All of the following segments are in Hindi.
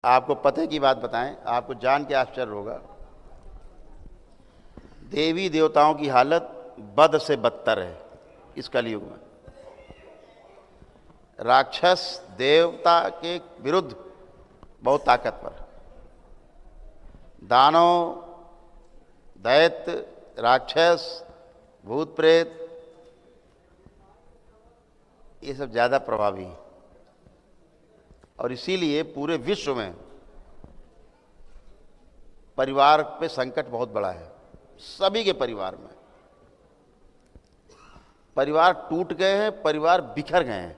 आपको पते की बात बताएं, आपको जान के आश्चर्य होगा, देवी देवताओं की हालत बद से बदतर है इस कलयुग में। राक्षस देवता के विरुद्ध बहुत ताकतवर, दानव, दैत्य, राक्षस, भूत प्रेत, ये सब ज़्यादा प्रभावी हैं। और इसीलिए पूरे विश्व में परिवार पे संकट बहुत बड़ा है। सभी के परिवार में परिवार टूट गए हैं, परिवार बिखर गए हैं।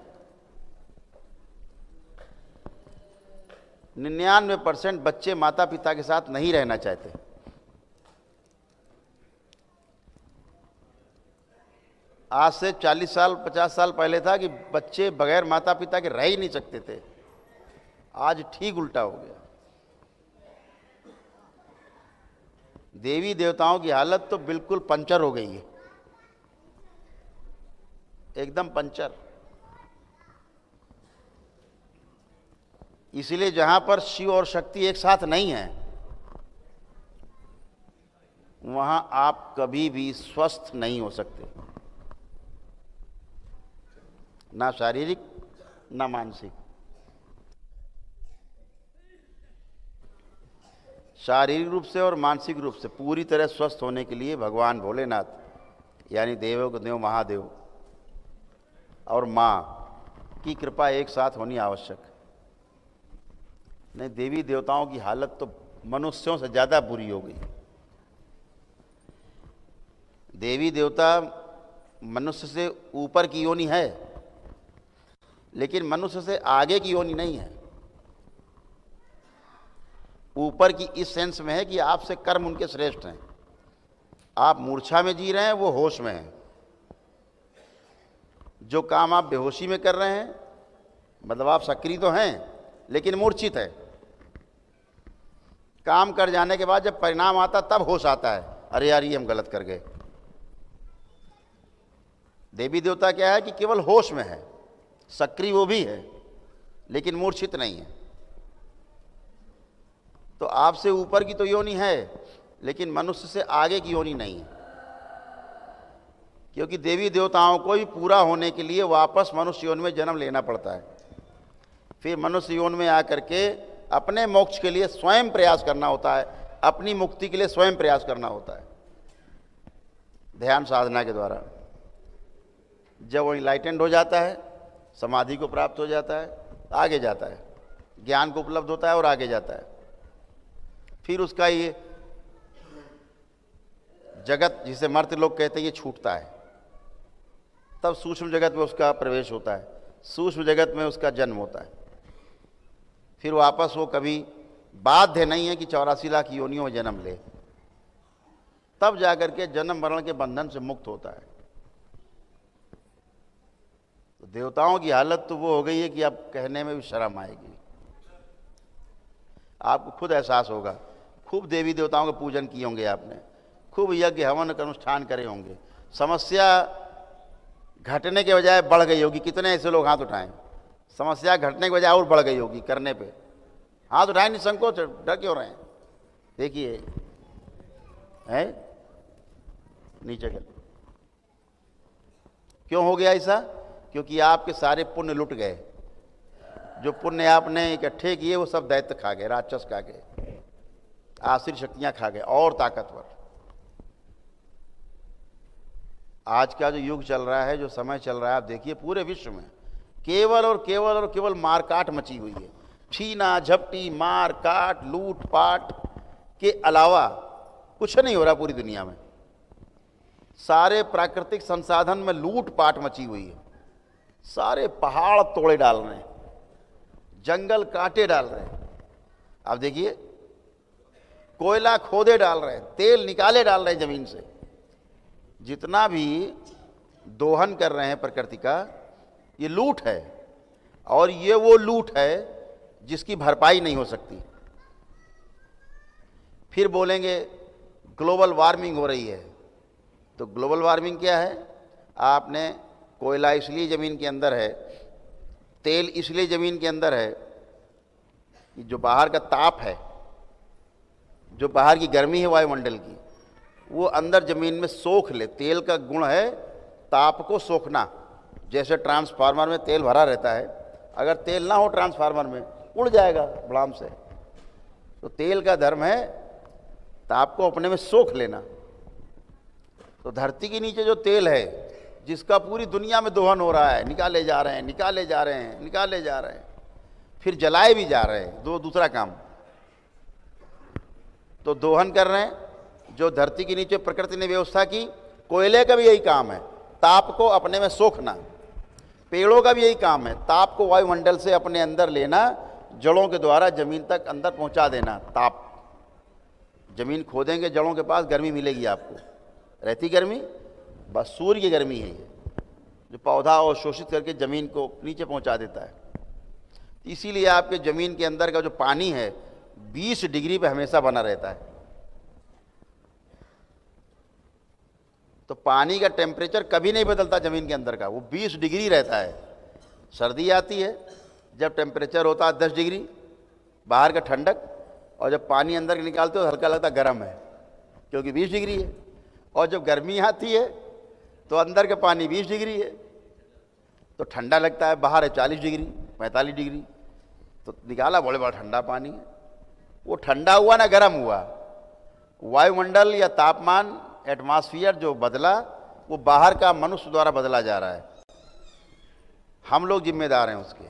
99% बच्चे माता पिता के साथ नहीं रहना चाहते। आज से 40 साल 50 साल पहले था कि बच्चे बगैर माता पिता के रह ही नहीं सकते थे। आज ठीक उल्टा हो गया। देवी देवताओं की हालत तो बिल्कुल पंचर हो गई है, एकदम पंचर। इसलिए जहां पर शिव और शक्ति एक साथ नहीं है, वहां आप कभी भी स्वस्थ नहीं हो सकते, ना शारीरिक ना मानसिक। शारीरिक रूप से और मानसिक रूप से पूरी तरह स्वस्थ होने के लिए भगवान भोलेनाथ यानी देवों के देव महादेव और माँ की कृपा एक साथ होनी आवश्यक है। नहीं, देवी देवताओं की हालत तो मनुष्यों से ज़्यादा बुरी हो गई। देवी देवता मनुष्य से ऊपर की योनि है, लेकिन मनुष्य से आगे की योनि नहीं है। ऊपर की इस सेंस में है कि आपसे कर्म उनके श्रेष्ठ हैं। आप मूर्छा में जी रहे हैं, वो होश में हैं। जो काम आप बेहोशी में कर रहे हैं, मतलब आप सक्रिय तो हैं लेकिन मूर्छित है। काम कर जाने के बाद जब परिणाम आता तब होश आता है, अरे यार ये हम गलत कर गए। देवी देवता क्या है कि केवल होश में है, सक्रिय वो भी है लेकिन मूर्छित नहीं है। तो आपसे ऊपर की तो योनि है, लेकिन मनुष्य से आगे की योनि नहीं है। क्योंकि देवी देवताओं को भी पूरा होने के लिए वापस मनुष्य योनि में जन्म लेना पड़ता है। फिर मनुष्य योनि में आकर के अपने मोक्ष के लिए स्वयं प्रयास करना होता है, अपनी मुक्ति के लिए स्वयं प्रयास करना होता है ध्यान साधना के द्वारा। जब वो इनलाइटेंड हो जाता है, समाधि को प्राप्त हो जाता है, आगे जाता है, ज्ञान को उपलब्ध होता है और आगे जाता है। फिर उसका ये जगत जिसे मर्त्य लोग कहते हैं ये छूटता है, तब सूक्ष्म जगत में उसका प्रवेश होता है, सूक्ष्म जगत में उसका जन्म होता है। फिर वापस वो कभी बाध्य नहीं है कि 84 लाख योनियों में जन्म ले, तब जाकर के जन्म मरण के बंधन से मुक्त होता है। तो देवताओं की हालत तो वो हो गई है कि अब कहने में भी शर्म आएगी। आपको खुद एहसास होगा, खूब देवी देवताओं के पूजन किए होंगे आपने, खूब यज्ञ हवन का अनुष्ठान करे होंगे, समस्या घटने के बजाय बढ़ गई होगी। कितने ऐसे लोग हाथ उठाएं, समस्या घटने के बजाय और बढ़ गई होगी करने पे। हाथ उठाएं निसंकोच, डर क्यों रहे हैं? देखिए है नीचे कर। क्यों हो गया ऐसा? क्योंकि आपके सारे पुण्य लुट गए। जो पुण्य आपने इकट्ठे किए वो सब दैत्य खा गए, राक्षस खा गए, आसुरी शक्तियां खा गए और ताकतवर। आज का जो युग चल रहा है, जो समय चल रहा है, आप देखिए पूरे विश्व में केवल और केवल और केवल मारकाट मची हुई है। छीना झपटी, मार काट, लूट पाट के अलावा कुछ नहीं हो रहा पूरी दुनिया में। सारे प्राकृतिक संसाधन में लूट पाट मची हुई है। सारे पहाड़ तोड़े डाल रहे हैं, जंगल काटे डाल रहे हैं। आप देखिए कोयला खोदे डाल रहे हैं, तेल निकाले डाल रहे हैं जमीन से। जितना भी दोहन कर रहे हैं प्रकृति का, ये लूट है। और ये वो लूट है जिसकी भरपाई नहीं हो सकती। फिर बोलेंगे ग्लोबल वार्मिंग हो रही है, तो ग्लोबल वार्मिंग क्या है? आपने कोयला इसलिए ज़मीन के अंदर है, तेल इसलिए ज़मीन के अंदर है, कि जो बाहर का ताप है, जो बाहर की गर्मी है वायुमंडल की, वो अंदर ज़मीन में सोख ले। तेल का गुण है ताप को सोखना। जैसे ट्रांसफार्मर में तेल भरा रहता है, अगर तेल ना हो ट्रांसफार्मर में उड़ जाएगा भड़ाम से। तो तेल का धर्म है ताप को अपने में सोख लेना। तो धरती के नीचे जो तेल है, जिसका पूरी दुनिया में दोहन हो रहा है, निकाले जा रहे हैं, निकाले जा रहे हैं, निकाले जा रहे हैं, फिर जलाए भी जा रहे हैं, दूसरा काम। तो दोहन कर रहे हैं, जो धरती के नीचे प्रकृति ने व्यवस्था की। कोयले का भी यही काम है, ताप को अपने में सोखना। पेड़ों का भी यही काम है, ताप को वायुमंडल से अपने अंदर लेना, जड़ों के द्वारा जमीन तक अंदर पहुंचा देना। ताप, जमीन खोदेंगे जड़ों के पास, गर्मी मिलेगी आपको, रहती गर्मी, बस सूर्य की गर्मी है ये, जो पौधा अवशोषित करके जमीन को नीचे पहुंचा देता है। इसीलिए आपके जमीन के अंदर का जो पानी है 20 डिग्री पे हमेशा बना रहता है। तो पानी का टेम्परेचर कभी नहीं बदलता जमीन के अंदर का, वो 20 डिग्री रहता है। सर्दी आती है जब टेम्परेचर होता है 10 डिग्री, बाहर का ठंडक, और जब पानी अंदर निकालते हो हल्का लगता गर्म है, क्योंकि 20 डिग्री है। और जब गर्मी आती है तो अंदर का पानी 20 डिग्री है, तो ठंडा लगता है। बाहर है 40 डिग्री 45 डिग्री, तो निकाला बड़े बड़ा ठंडा पानी है। वो ठंडा हुआ ना गर्म हुआ, वायुमंडल या तापमान, एटमॉस्फेयर जो बदला, वो बाहर का मनुष्य द्वारा बदला जा रहा है। हम लोग जिम्मेदार हैं उसके।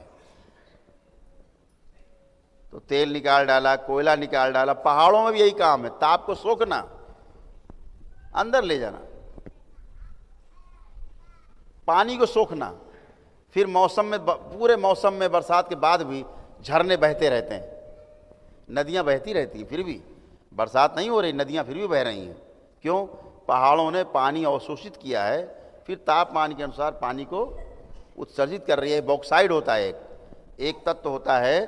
तो तेल निकाल डाला, कोयला निकाल डाला। पहाड़ों में भी यही काम है, ताप को सोखना, अंदर ले जाना, पानी को सोखना। फिर मौसम में, पूरे मौसम में, बरसात के बाद भी झरने बहते रहते हैं, नदियां बहती रहती हैं, फिर भी बरसात नहीं हो रही, नदियां फिर भी बह रही हैं। क्यों? पहाड़ों ने पानी अवशोषित किया है, फिर तापमान के अनुसार पानी को उत्सर्जित कर रही है। बॉक्साइड होता है, एक तत्व होता है,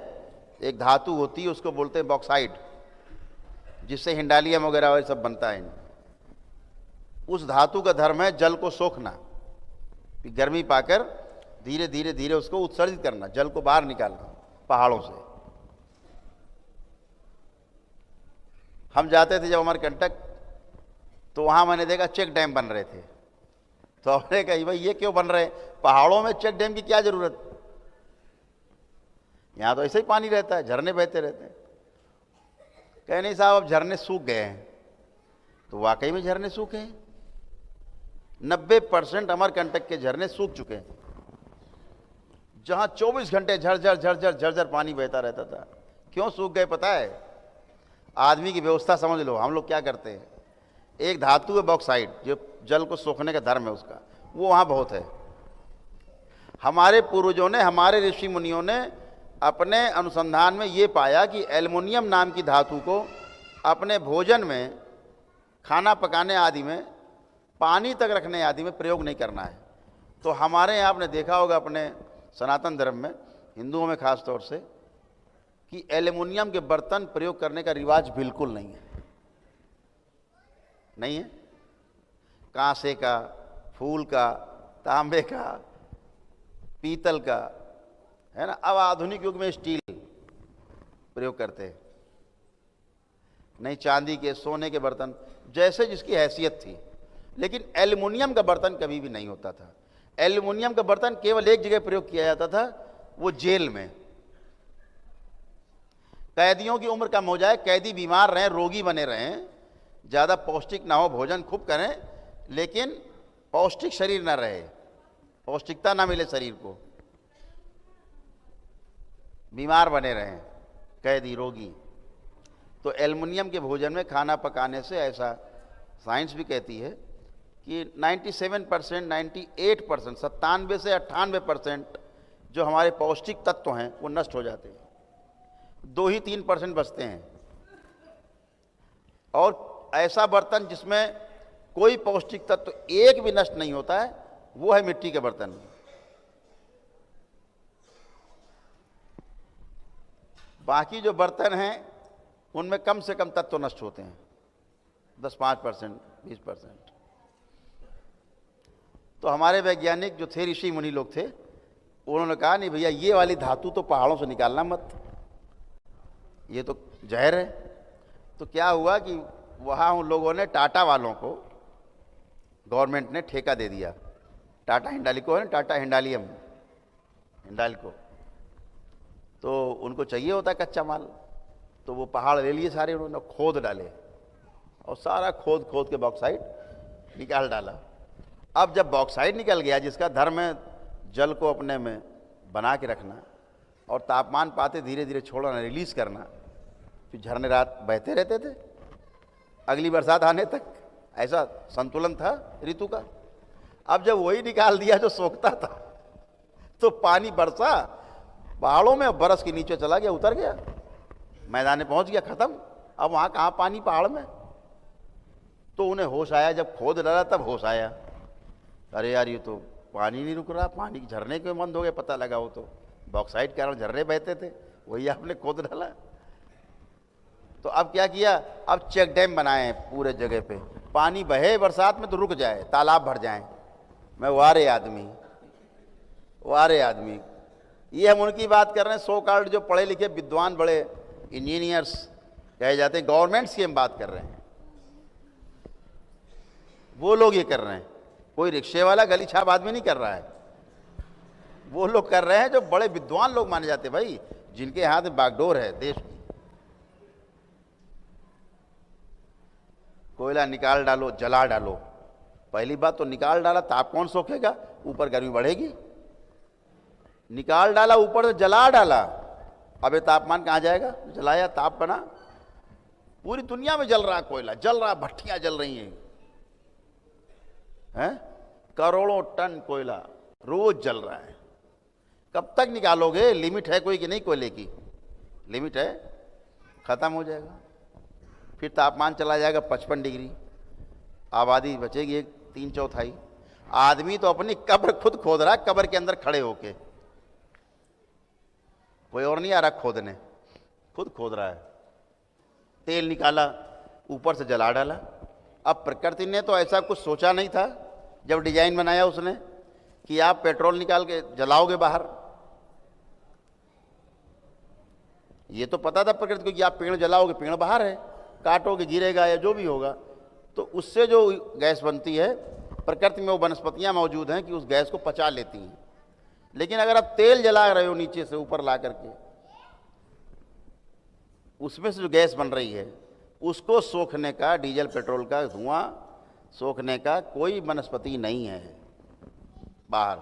एक धातु होती है, उसको बोलते हैं बॉक्साइड, जिससे हिंडालियम वगैरह वह सब बनता है। उस धातु का धर्म है जल को सोखना, फिर गर्मी पाकर धीरे धीरे धीरे उसको उत्सर्जित करना, जल को बाहर निकालना पहाड़ों से। हम जाते थे जब अमरकंटक, तो वहां मैंने देखा चेक डैम बन रहे थे। तो हमने कहा भाई ये क्यों बन रहे हैं, पहाड़ों में चेक डैम की क्या जरूरत, यहां तो ऐसे ही पानी रहता है, झरने बहते रहते हैं। कहे नहीं साहब, अब झरने सूख गए हैं। तो वाकई में झरने सूखे हैं, 90% अमरकंटक के झरने सूख चुके हैं। जहां 24 घंटे झरझर झरझर झरझर पानी बहता रहता था। क्यों सूख गए पता है? आदमी की व्यवस्था समझ लो। हम लोग क्या करते हैं, एक धातु है बॉक्साइड, जो जल को सोखने का धर्म है उसका, वो वहाँ बहुत है। हमारे पूर्वजों ने, हमारे ऋषि मुनियों ने अपने अनुसंधान में ये पाया कि एल्युमिनियम नाम की धातु को अपने भोजन में, खाना पकाने आदि में, पानी तक रखने आदि में प्रयोग नहीं करना है। तो हमारे यहाँ आपने देखा होगा अपने सनातन धर्म में, हिंदुओं में खास तौर से, कि एल्युमिनियम के बर्तन प्रयोग करने का रिवाज बिल्कुल नहीं है, नहीं है। कांसे का, फूल का, तांबे का, पीतल का, है ना। अब आधुनिक युग में स्टील प्रयोग करते हैं, नहीं चांदी के, सोने के बर्तन, जैसे जिसकी हैसियत थी। लेकिन एल्युमिनियम का बर्तन कभी भी नहीं होता था। एल्युमिनियम का बर्तन केवल एक जगह प्रयोग किया जाता था, वो जेल में। कैदियों की उम्र कम हो जाए, कैदी बीमार रहें, रोगी बने रहें, ज़्यादा पौष्टिक ना हो, भोजन खूब करें, लेकिन पौष्टिक शरीर ना रहे, पौष्टिकता ना मिले शरीर को, बीमार बने रहें कैदी, रोगी। तो एल्युमिनियम के भोजन में खाना पकाने से, ऐसा साइंस भी कहती है कि 97%, 98%, 97 से 98% जो हमारे पौष्टिक तत्व हैं वो नष्ट हो जाते हैं, 2 ही 3% बचते हैं। और ऐसा बर्तन जिसमें कोई पौष्टिक तत्व एक भी नष्ट नहीं होता है, वो है मिट्टी के बर्तन। बाकी जो बर्तन हैं उनमें कम से कम तत्व नष्ट होते हैं, 10-5%, 20%। तो हमारे वैज्ञानिक जो थे, ऋषि मुनि लोग थे, उन्होंने कहा नहीं भैया, ये वाली धातु तो पहाड़ों से निकालना मत, ये तो जहर है। तो क्या हुआ कि वहाँ उन लोगों ने टाटा वालों को, गवर्नमेंट ने ठेका दे दिया, टाटा हिंडाल्को है ना, टाटा हिंडाल्को, तो उनको चाहिए होता है कच्चा माल, तो वो पहाड़ ले लिए सारे, उन्होंने खोद डाले और सारा खोद खोद के बॉक्साइट निकाल डाला। अब जब बॉक्साइट निकल गया, जिसका धर्म है जल को अपने में बना के रखना और तापमान पाते धीरे धीरे छोड़ना, रिलीज करना, फिर झरने रात बहते रहते थे अगली बरसात आने तक, ऐसा संतुलन था ऋतु का। अब जब वही निकाल दिया जो सोखता था, तो पानी बरसा पहाड़ों में, बरस के नीचे चला गया, उतर गया, मैदान में पहुंच गया, खत्म। अब वहां कहाँ पानी पहाड़ में। तो उन्हें होश आया, जब खोद डाला तब होश आया, अरे यार ये तो पानी नहीं रुक रहा, पानी झरने के बंद हो गए। पता लगा वो तो बॉक्साइट के कारण झरने बहते थे, वही आपने खोद डाला। तो अब क्या किया, अब चेक डैम बनाए हैं पूरे जगह पे, पानी बहे बरसात में तो रुक जाए, तालाब भर जाए। मैं वारे आदमी, वारे आदमी, ये हम उनकी बात कर रहे हैं, सो कॉल्ड जो पढ़े लिखे विद्वान बड़े इंजीनियर्स कहे जाते हैं, गवर्नमेंट्स की हम बात कर रहे हैं, वो लोग ये कर रहे हैं। कोई रिक्शे वाला गली छाप आदमी नहीं कर रहा है, वो लोग कर रहे हैं जो बड़े विद्वान लोग माने जाते हैं भाई, जिनके हाथ में बागडोर है देश की। कोयला निकाल डालो, जला डालो, पहली बात तो निकाल डाला, ताप कौन सोखेगा, ऊपर गर्मी बढ़ेगी। निकाल डाला, ऊपर से जला डाला, अब ये तापमान कहाँ जाएगा, जलाया ताप बना। पूरी दुनिया में जल रहा कोयला, जल रहा, भट्टियां जल रही हैं, करोड़ों टन कोयला रोज जल रहा है। कब तक निकालोगे, लिमिट है कोई कि नहीं, कोयले की लिमिट है, खत्म हो जाएगा, फिर तापमान चला जाएगा 55 डिग्री, आबादी बचेगी एक 3/4। आदमी तो अपनी कब्र खुद खोद रहा है, कब्र के अंदर खड़े होके, कोई और नहीं आ रहा खोदने, खुद खोद रहा है। तेल निकाला, ऊपर से जला डाला। अब प्रकृति ने तो ऐसा कुछ सोचा नहीं था जब डिजाइन बनाया उसने कि आप पेट्रोल निकाल के जलाओगे बाहर। ये तो पता था प्रकृति को कि आप पेड़ जलाओगे, पेड़ बाहर है, काटोगे गिरेगा या जो भी होगा, तो उससे जो गैस बनती है, प्रकृति में वो वनस्पतियां मौजूद हैं कि उस गैस को पचा लेती हैं। लेकिन अगर आप तेल जला रहे हो नीचे से ऊपर ला करके, उसमें से जो गैस बन रही है उसको सोखने का, डीजल पेट्रोल का धुआं सोखने का कोई वनस्पति नहीं है बाहर,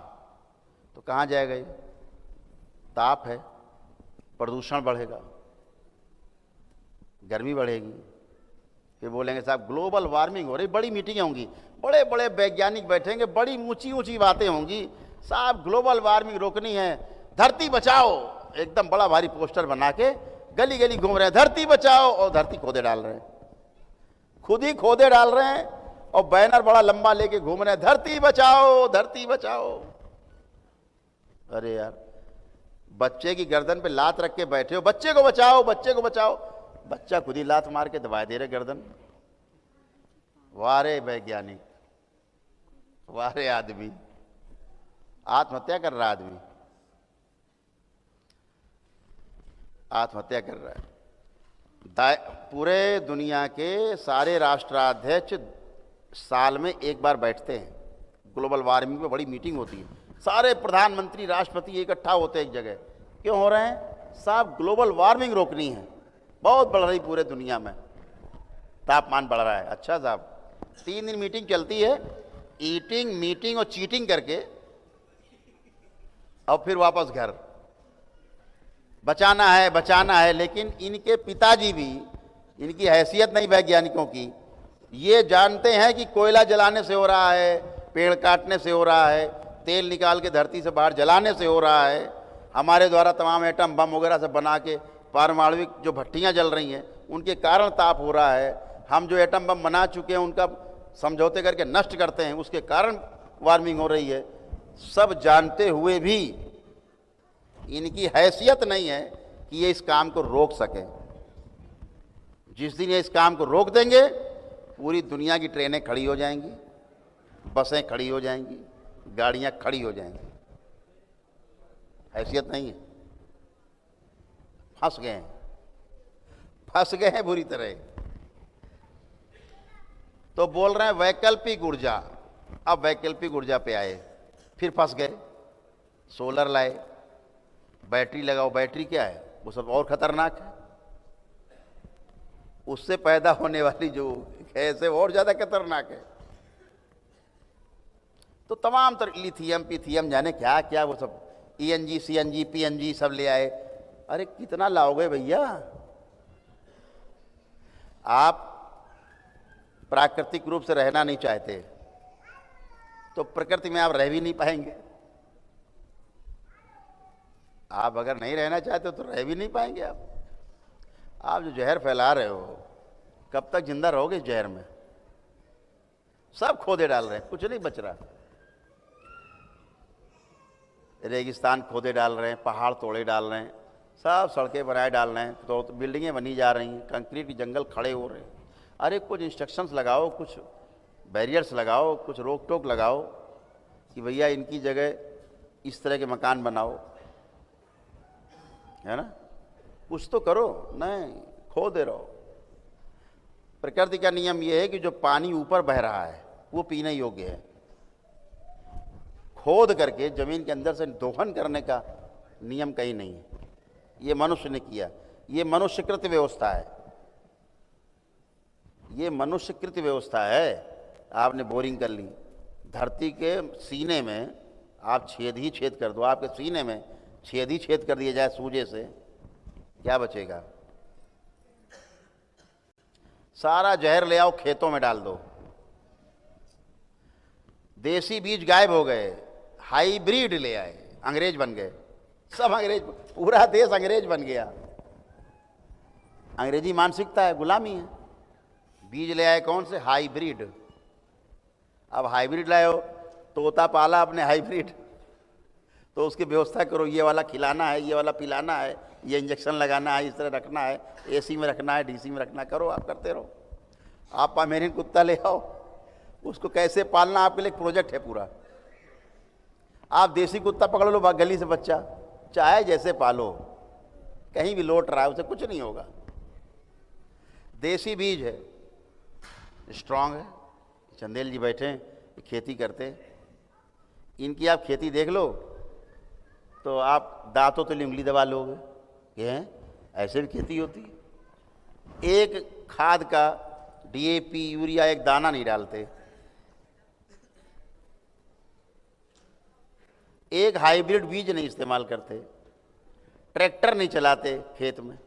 तो कहाँ जाएगा ये, ताप है, प्रदूषण बढ़ेगा, गर्मी बढ़ेगी। फिर बोलेंगे साहब ग्लोबल वार्मिंग हो रही, बड़ी मीटिंगें होंगी, बड़े बड़े वैज्ञानिक बैठेंगे, बड़ी ऊंची ऊंची बातें होंगी, साहब ग्लोबल वार्मिंग रोकनी है, धरती बचाओ, एकदम बड़ा भारी पोस्टर बना के गली गली घूम रहे हैं, धरती बचाओ, और धरती खोदे डाल रहे हैं, खुद ही खोदे डाल रहे हैं, और बैनर बड़ा लंबा लेके घूम रहे हैं, धरती बचाओ, धरती बचाओ। अरे यार, बच्चे की गर्दन पे लात रख के बैठे हो, बच्चे को बचाओ, बच्चे को बचाओ, बच्चा खुद ही लात मार के दबा दे रहे गर्दन। वारे वैज्ञानिक, वारे आदमी, आत्महत्या कर रहा आदमी, आत्महत्या कर रहा है। पूरे दुनिया के सारे राष्ट्राध्यक्ष साल में एक बार बैठते हैं, ग्लोबल वार्मिंग पे बड़ी मीटिंग होती है, सारे प्रधानमंत्री राष्ट्रपति इकट्ठा होते हैं एक जगह। क्यों हो रहे हैं साहब, ग्लोबल वार्मिंग रोकनी है, बहुत बढ़ रही पूरे दुनिया में, तापमान बढ़ रहा है। अच्छा साहब, 3 दिन मीटिंग चलती है, ईटिंग मीटिंग और चीटिंग करके, और फिर वापस घर। बचाना है, बचाना है, लेकिन इनके पिताजी भी, इनकी हैसियत नहीं वैज्ञानिकों की, ये जानते हैं कि कोयला जलाने से हो रहा है, पेड़ काटने से हो रहा है, तेल निकाल के धरती से बाहर जलाने से हो रहा है, हमारे द्वारा तमाम एटम बम वगैरह से बना के पारमाणविक जो भट्टियां जल रही हैं उनके कारण ताप हो रहा है, हम जो एटम बम बना चुके हैं उनका समझौते करके नष्ट करते हैं, उसके कारण वार्मिंग हो रही है। सब जानते हुए भी इनकी हैसियत नहीं है कि ये इस काम को रोक सके। जिस दिन ये इस काम को रोक देंगे, पूरी दुनिया की ट्रेनें खड़ी हो जाएंगी, बसें खड़ी हो जाएंगी, गाड़ियां खड़ी हो जाएंगी। हैसियत नहीं है, फंस गए हैं। फंस गए हैं बुरी तरह। तो बोल रहे हैं वैकल्पिक ऊर्जा। अब वैकल्पिक ऊर्जा पे आए, फिर फंस गए। सोलर लाए, बैटरी लगाओ। बैटरी क्या है? वो सब और खतरनाक है। उससे पैदा होने वाली जो गैस है वो और ज्यादा खतरनाक है। तो तमाम तरह लिथियम पिथियम जाने क्या क्या वो सब, ENG CNG PNG सब ले आए। अरे कितना लाओगे भैया? आप प्राकृतिक रूप से रहना नहीं चाहते तो प्रकृति में आप रह भी नहीं पाएंगे। आप अगर नहीं रहना चाहते तो रह भी नहीं पाएंगे। आप जो जहर फैला रहे हो, कब तक जिंदा रहोगे इस जहर में? सब खोदे डाल रहे हैं, कुछ नहीं बच रहा। रेगिस्तान खोदे डाल रहे हैं, पहाड़ तोड़े डाल रहे हैं, सब सड़कें बनाए डाल रहे हैं, तो बिल्डिंगें बनी जा रही हैं, कंक्रीट के जंगल खड़े हो रहे हैं। अरे कुछ इंस्ट्रक्शंस लगाओ, कुछ बैरियर्स लगाओ, कुछ रोक टोक लगाओ कि भैया इनकी जगह इस तरह के मकान बनाओ, है ना? कुछ तो करो। नहीं, खो दे रहो। प्रकृति का नियम यह है कि जो पानी ऊपर बह रहा है वो पीने योग्य है। खोद करके जमीन के अंदर से दोहन करने का नियम कहीं नहीं है। ये मनुष्य ने किया। ये मनुष्यकृत व्यवस्था है। ये मनुष्यकृत व्यवस्था है। आपने बोरिंग कर ली, धरती के सीने में आप छेद ही छेद कर दो। आपके सीने में छेद ही छेद कर दिया जाए सूजे से, क्या बचेगा? सारा जहर ले आओ खेतों में डाल दो। देसी बीज गायब हो गए, हाइब्रिड ले आए, अंग्रेज बन गए। सब अंग्रेज, पूरा देश अंग्रेज बन गया। अंग्रेजी मानसिकता है, गुलामी है। बीज ले आए कौन से? हाइब्रिड। अब हाइब्रिड लाए हो, तोता पाला आपने हाइब्रिड, तो उसकी व्यवस्था करो। ये वाला खिलाना है, ये वाला पिलाना है, ये इंजेक्शन लगाना है, इस तरह रखना है, AC में रखना है, DC में रखना, करो। आप करते रहो। आप अमेरिकन कुत्ता ले आओ, उसको कैसे पालना आपके लिए एक प्रोजेक्ट है पूरा। आप देसी कुत्ता पकड़ लो गली से, बच्चा चाहे जैसे पालो, कहीं भी लौट रहा है, उसे कुछ नहीं होगा। देसी बीज है, स्ट्रांग है। चंदेल जी बैठे हैं, खेती करते हैं। इनकी आप खेती देख लो तो आप दांतों तो उंगली दबा लोगे। ये हैं, ऐसे भी खेती होती है। एक खाद का DAP यूरिया एक दाना नहीं डालते। एक हाइब्रिड बीज नहीं इस्तेमाल करते। ट्रैक्टर नहीं चलाते खेत में।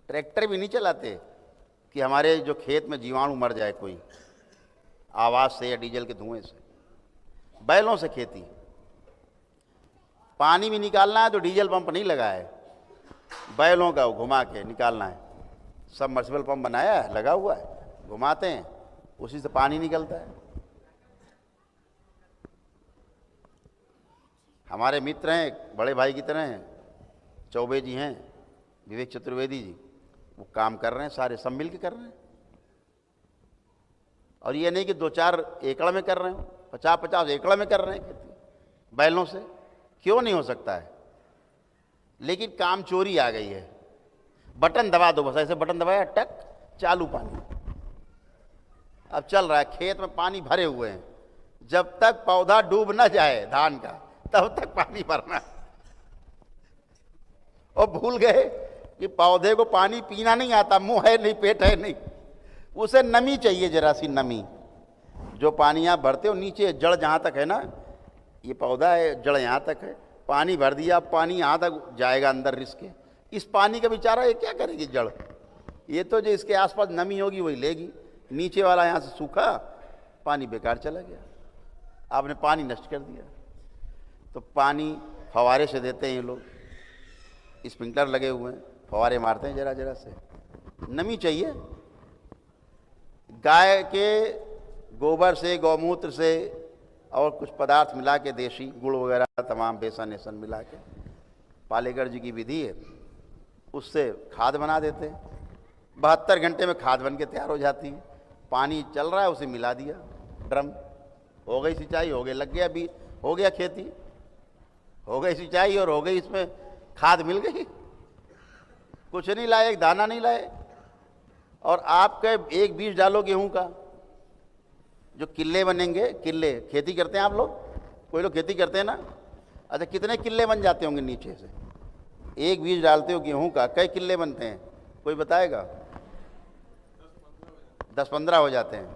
ट्रैक्टर भी नहीं चलाते कि हमारे जो खेत में जीवाणु मर जाए कोई, आवाज से या डीजल के धुएं से। बैलों से खेती। पानी भी निकालना है तो डीजल पंप नहीं लगाए, बैलों का घुमा के निकालना है। सबमर्सिबल पंप बनाया है, लगा हुआ है, घुमाते हैं, उसी से पानी निकलता है। हमारे मित्र हैं, बड़े भाई की तरह हैं, चौबे जी हैं, विवेक चतुर्वेदी जी, वो काम कर रहे हैं, सारे सब मिल के कर रहे हैं। और ये नहीं कि 2-4 एकड़ में कर रहे हो, 50-50 एकड़ में कर रहे हैं खेती बैलों से। क्यों नहीं हो सकता है? लेकिन काम चोरी आ गई है। बटन दबा दो, बस ऐसे बटन दबाया, टक, चालू पानी। अब चल रहा है, खेत में पानी भरे हुए हैं। जब तक पौधा डूब ना जाए धान का, तब तक पानी भरना। और भूल गए कि पौधे को पानी पीना नहीं आता, मुंह है नहीं, पेट है नहीं, उसे नमी चाहिए, जरा सी नमी। जो पानी आप भरते हो नीचे, जड़ जहाँ तक है ना, ये पौधा है, जड़ यहाँ तक है, पानी भर दिया, पानी यहाँ तक जाएगा अंदर रिस के। इस पानी का बेचारा ये क्या करेगी जड़? ये तो जो इसके आसपास नमी होगी वही लेगी। नीचे वाला यहाँ से सूखा, पानी बेकार चला गया, आपने पानी नष्ट कर दिया। तो पानी फवारे से देते हैं ये लोग, स्प्रिंकलर लगे हुए हैं, फवारे मारते हैं जरा जरा से। नमी चाहिए। गाय के गोबर से, गौमूत्र से और कुछ पदार्थ मिला के, देसी गुड़ वगैरह तमाम, बेसन वेसन मिला के, पालेकर जी की विधि है, उससे खाद बना देते हैं। 72 घंटे में खाद बन के तैयार हो जाती है। पानी चल रहा है, उसे मिला दिया, ड्रम, हो गई सिंचाई, हो गई, लग गया भी, हो गया खेती, हो गई सिंचाई और हो गई इसमें खाद मिल गई। कुछ नहीं लाए, एक दाना नहीं लाए। और आपके एक बीज डालो गेहूं का, जो किले बनेंगे, किले खेती करते हैं आप लोग, कोई लोग खेती करते हैं ना, अच्छा कितने किले बन जाते होंगे नीचे से? एक बीज डालते हो गेहूं का, कई किले बनते हैं कोई बताएगा? 10-15 हो जाते हैं।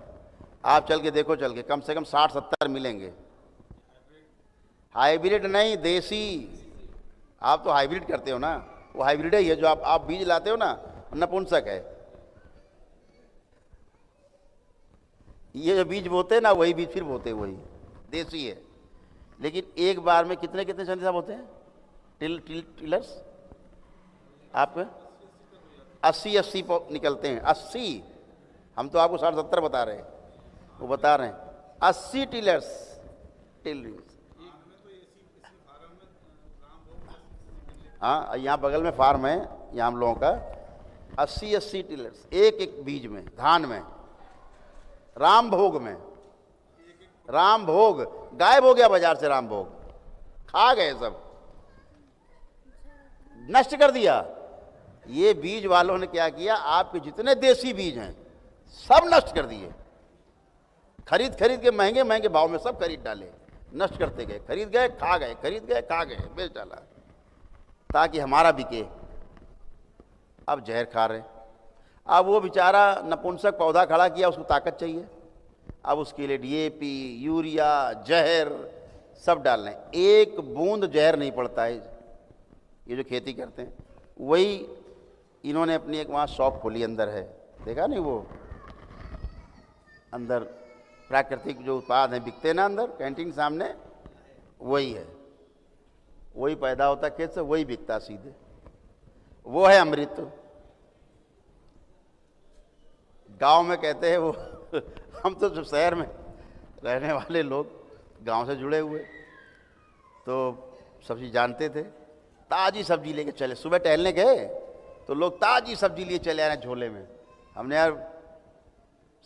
आप चल के देखो, चल के कम से कम 60-70 मिलेंगे। हाइब्रिड नहीं, देसी। आप तो हाइब्रिड करते हो ना, वो हाइब्रिड ही है। जो आप बीज लाते हो ना, नपुंसक है। ये जो बीज बोते हैं ना, वही बीज फिर बोते, वही देसी है। लेकिन एक बार में कितने कितने संधि साहब होते हैं टिलर्स आपके? 80 निकलते हैं। 80, हम तो आपको 60-70 बता रहे हैं, वो बता रहे हैं 80 टिलर्स। हाँ, यहाँ बगल में फार्म है यहाँ हम लोगों का। 80 टिलर्स एक एक बीज में, धान में, रामभोग में। रामभोग गायब हो गया बाजार से, रामभोग खा गए सब, नष्ट कर दिया। ये बीज वालों ने क्या किया, आपके जितने देसी बीज हैं सब नष्ट कर दिए। खरीद खरीद के महंगे महंगे भाव में सब खरीद डाले, नष्ट करते गए, खरीद गए खा गए, खरीद गए खा गए, बेच डाला ताकि हमारा बिके। अब जहर खा रहे। अब वो बेचारा नपुंसक पौधा खड़ा किया, उसको ताकत चाहिए। अब उसके लिए डीएपी, यूरिया, जहर सब डाल रहे हैं। एक बूंद जहर नहीं पड़ता है। ये जो खेती करते हैं, वही इन्होंने अपनी एक वहाँ शॉप खोली, अंदर है, देखा नहीं वो अंदर प्राकृतिक जो उत्पाद हैं बिकते ना अंदर कैंटीन सामने, वही है, वही पैदा होता खेत से, वही बिकता सीधे। वो है अमृत। गांव में कहते हैं वो हम तो जो शहर में रहने वाले लोग, गांव से जुड़े हुए, तो सब्जी जानते थे। ताजी सब्जी लेके चले, सुबह टहलने गए तो लोग ताजी सब्जी लिए चले आ रहे हैं झोले में। हमने यार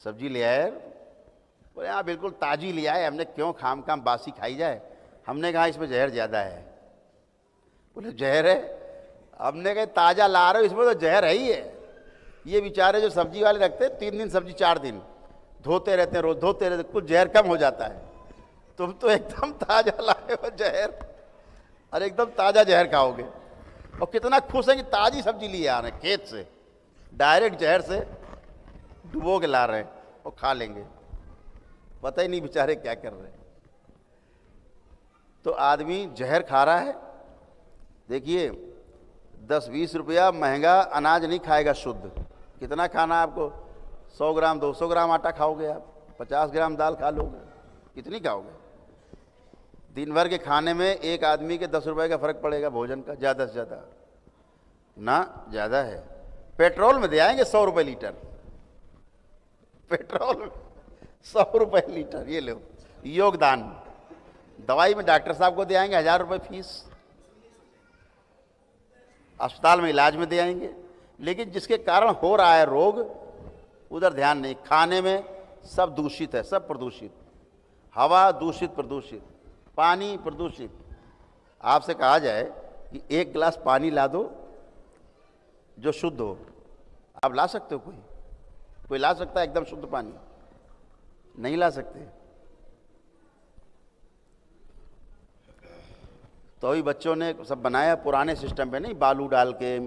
सब्जी ले आए, बोले हाँ बिल्कुल ताजी ले आए, हमने क्यों खाम खाम बासी खाई जाए। हमने कहा इसमें जहर ज़्यादा है। बोले जहर है? हमने कहा ताज़ा ला रहे हो, इसमें तो जहर है ही है। ये बेचारे जो सब्जी वाले रखते हैं 3 दिन सब्जी 4 दिन धोते रहते हैं, रोज धोते रहते, कुछ जहर कम हो जाता है। तुम तो एकदम ताज़ा लाए हो जहर, और एकदम ताज़ा जहर खाओगे। और कितना खुश है कि ताज़ी सब्जी लिए आ रहे हैं खेत से, डायरेक्ट जहर से डुबो के ला रहे हैं और खा लेंगे। पता ही नहीं बेचारे क्या कर रहे हैं। तो आदमी जहर खा रहा है। देखिए 10-20 रुपया महंगा अनाज नहीं खाएगा शुद्ध। कितना खाना आपको? 100 ग्राम 200 ग्राम आटा खाओगे आप, 50 ग्राम दाल खा लोगे, कितनी खाओगे? दिन भर के खाने में एक आदमी के 10 रुपए का फर्क पड़ेगा भोजन का, ज़्यादा से ज़्यादा ना, ज़्यादा है। पेट्रोल में दे आएंगे 100 रुपये लीटर, पेट्रोल में 100 रुपये लीटर, ये लो योगदान। दवाई में डॉक्टर साहब को दे आएंगे 1000 रुपये फीस, अस्पताल में इलाज में दे आएंगे। लेकिन जिसके कारण हो रहा है रोग, उधर ध्यान नहीं। खाने में सब दूषित है, सब प्रदूषित, हवा दूषित प्रदूषित, पानी प्रदूषित। आपसे कहा जाए कि 1 गिलास पानी ला दो जो शुद्ध हो, आप ला सकते हो? कोई ला सकता है एकदम शुद्ध पानी? नहीं ला सकते। तो अभी बच्चों ने सब बनाया पुराने सिस्टम पे, नहीं बालू डाल के,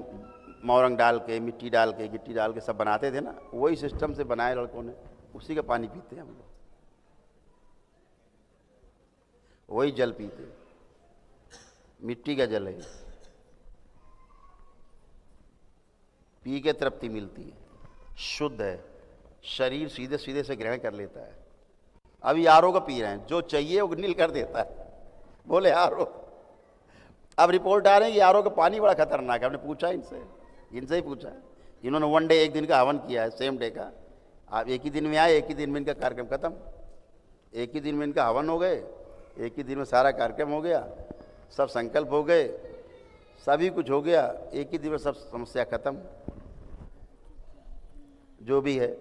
मोरंग डाल के, मिट्टी डाल के, गिट्टी डाल के सब बनाते थे ना, वही सिस्टम से बनाए लड़कों ने, उसी का पानी पीते हैं हम लोग, वही जल पीते, मिट्टी का जल है, पी के तृप्ति मिलती है, शुद्ध है, शरीर सीधे सीधे से ग्रहण कर लेता है। अभी आरओ का पी रहे हैं, जो चाहिए वो नील कर देता है, बोले आरओ। अब रिपोर्ट आ रही है कि आरओ का पानी बड़ा खतरनाक है। हमने पूछा इनसे ही पूछा, इन्होंने 1 डे 1 दिन का हवन किया है, सेम डे का। आप एक ही दिन में आए, एक ही दिन में इनका कार्यक्रम खत्म, एक ही दिन में इनका हवन हो गए, एक ही दिन में सारा कार्यक्रम हो गया, सब संकल्प हो गए, सभी कुछ हो गया, एक ही दिन में सब समस्या खत्म। जो भी है,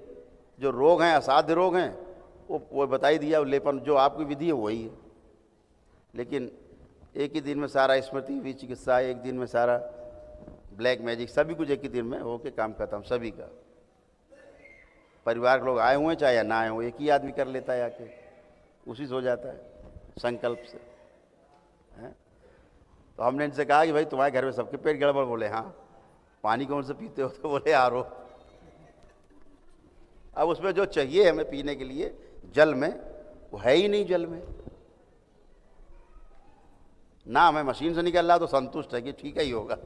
जो रोग हैं, असाध्य रोग हैं, वो बता ही दिया, लेपन जो आपकी विधि है वही है। लेकिन एक ही दिन में सारा स्मृति हुई, चिकित्सा, एक दिन में सारा ब्लैक मैजिक, सभी कुछ एक ही दिन में होके काम खत्म सभी का। परिवार के लोग आए हुए हैं चाहे या ना आए हुए, एक ही आदमी कर लेता है आके, उसी से हो जाता है संकल्प से, है? तो हमने इनसे कहा कि भाई तुम्हारे घर में सबके पेट गड़बड़। बोले हाँ। पानी कौन से पीते हो? तो बोले आरो। अब उसमें जो चाहिए हमें पीने के लिए जल में, वो है ही नहीं जल में। ना हमें मशीन से निकल रहा तो संतुष्ट है कि ठीक ही होगा।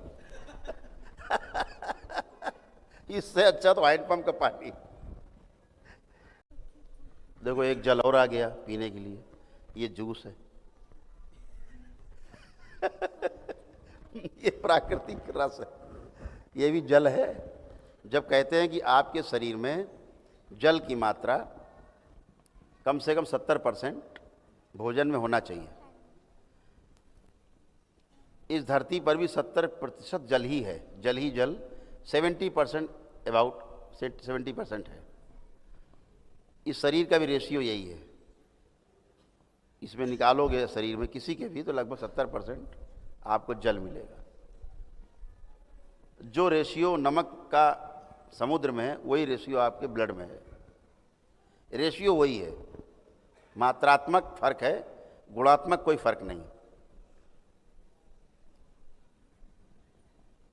इससे अच्छा तो हैंडपंप का पानी। देखो एक जल और आ गया पीने के लिए, ये जूस है। ये प्राकृतिक रस है, ये भी जल है। जब कहते हैं कि आपके शरीर में जल की मात्रा कम से कम 70% भोजन में होना चाहिए। इस धरती पर भी 70% जल ही है, जल ही जल 70%, अबाउट 70% है। इस शरीर का भी रेशियो यही है। इसमें निकालोगे शरीर में किसी के भी तो लगभग 70% आपको जल मिलेगा। जो रेशियो नमक का समुद्र में है वही रेशियो आपके ब्लड में है। रेशियो वही है, मात्रात्मक फर्क है, गुणात्मक कोई फर्क नहीं।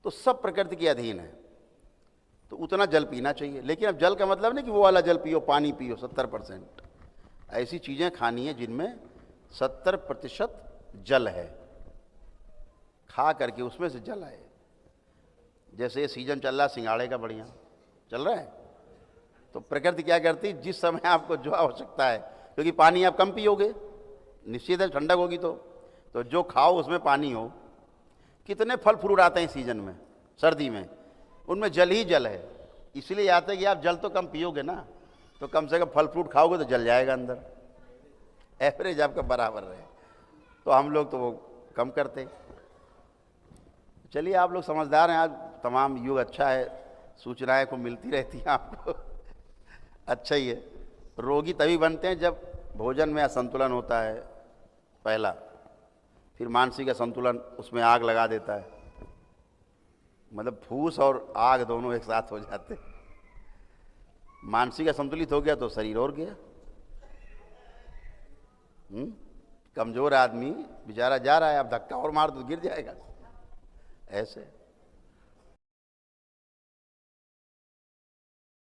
तो सब प्रकृति के अधीन है, तो उतना जल पीना चाहिए। लेकिन अब जल का मतलब नहीं कि वो वाला जल पियो, पानी पियो 70%। ऐसी चीज़ें खानी है जिनमें 70% जल है, खा करके उसमें से जल आए। जैसे ये सीजन चल रहा है सिंघाड़े का, बढ़िया चल रहा है, तो प्रकृति क्या करती, जिस समय आपको जो आवश्यकता है, क्योंकि पानी आप कम पियोगे, निश्चित है ठंडक होगी तो जो खाओ उसमें पानी हो। कितने फल फ्रूट आते हैं सीजन में, सर्दी में, उनमें जल ही जल है। इसलिए आते हैं कि आप जल तो कम पियोगे ना, तो कम से कम फल फ्रूट खाओगे तो जल जाएगा अंदर, एवरेज आपका बराबर रहे। तो हम लोग तो वो कम करते। चलिए आप लोग समझदार हैं, आज तमाम युग अच्छा है, सूचनाएं को मिलती रहती हैं आपको। अच्छा ही है। रोगी तभी बनते हैं जब भोजन में असंतुलन होता है पहला, फिर मानसिक असंतुलन उसमें आग लगा देता है। मतलब फूस और आग दोनों एक साथ हो जाते हैं। मानसिक असंतुलित हो गया तो शरीर और गया। कमजोर आदमी बेचारा जा रहा है, आप धक्का और मार दो गिर जाएगा। ऐसे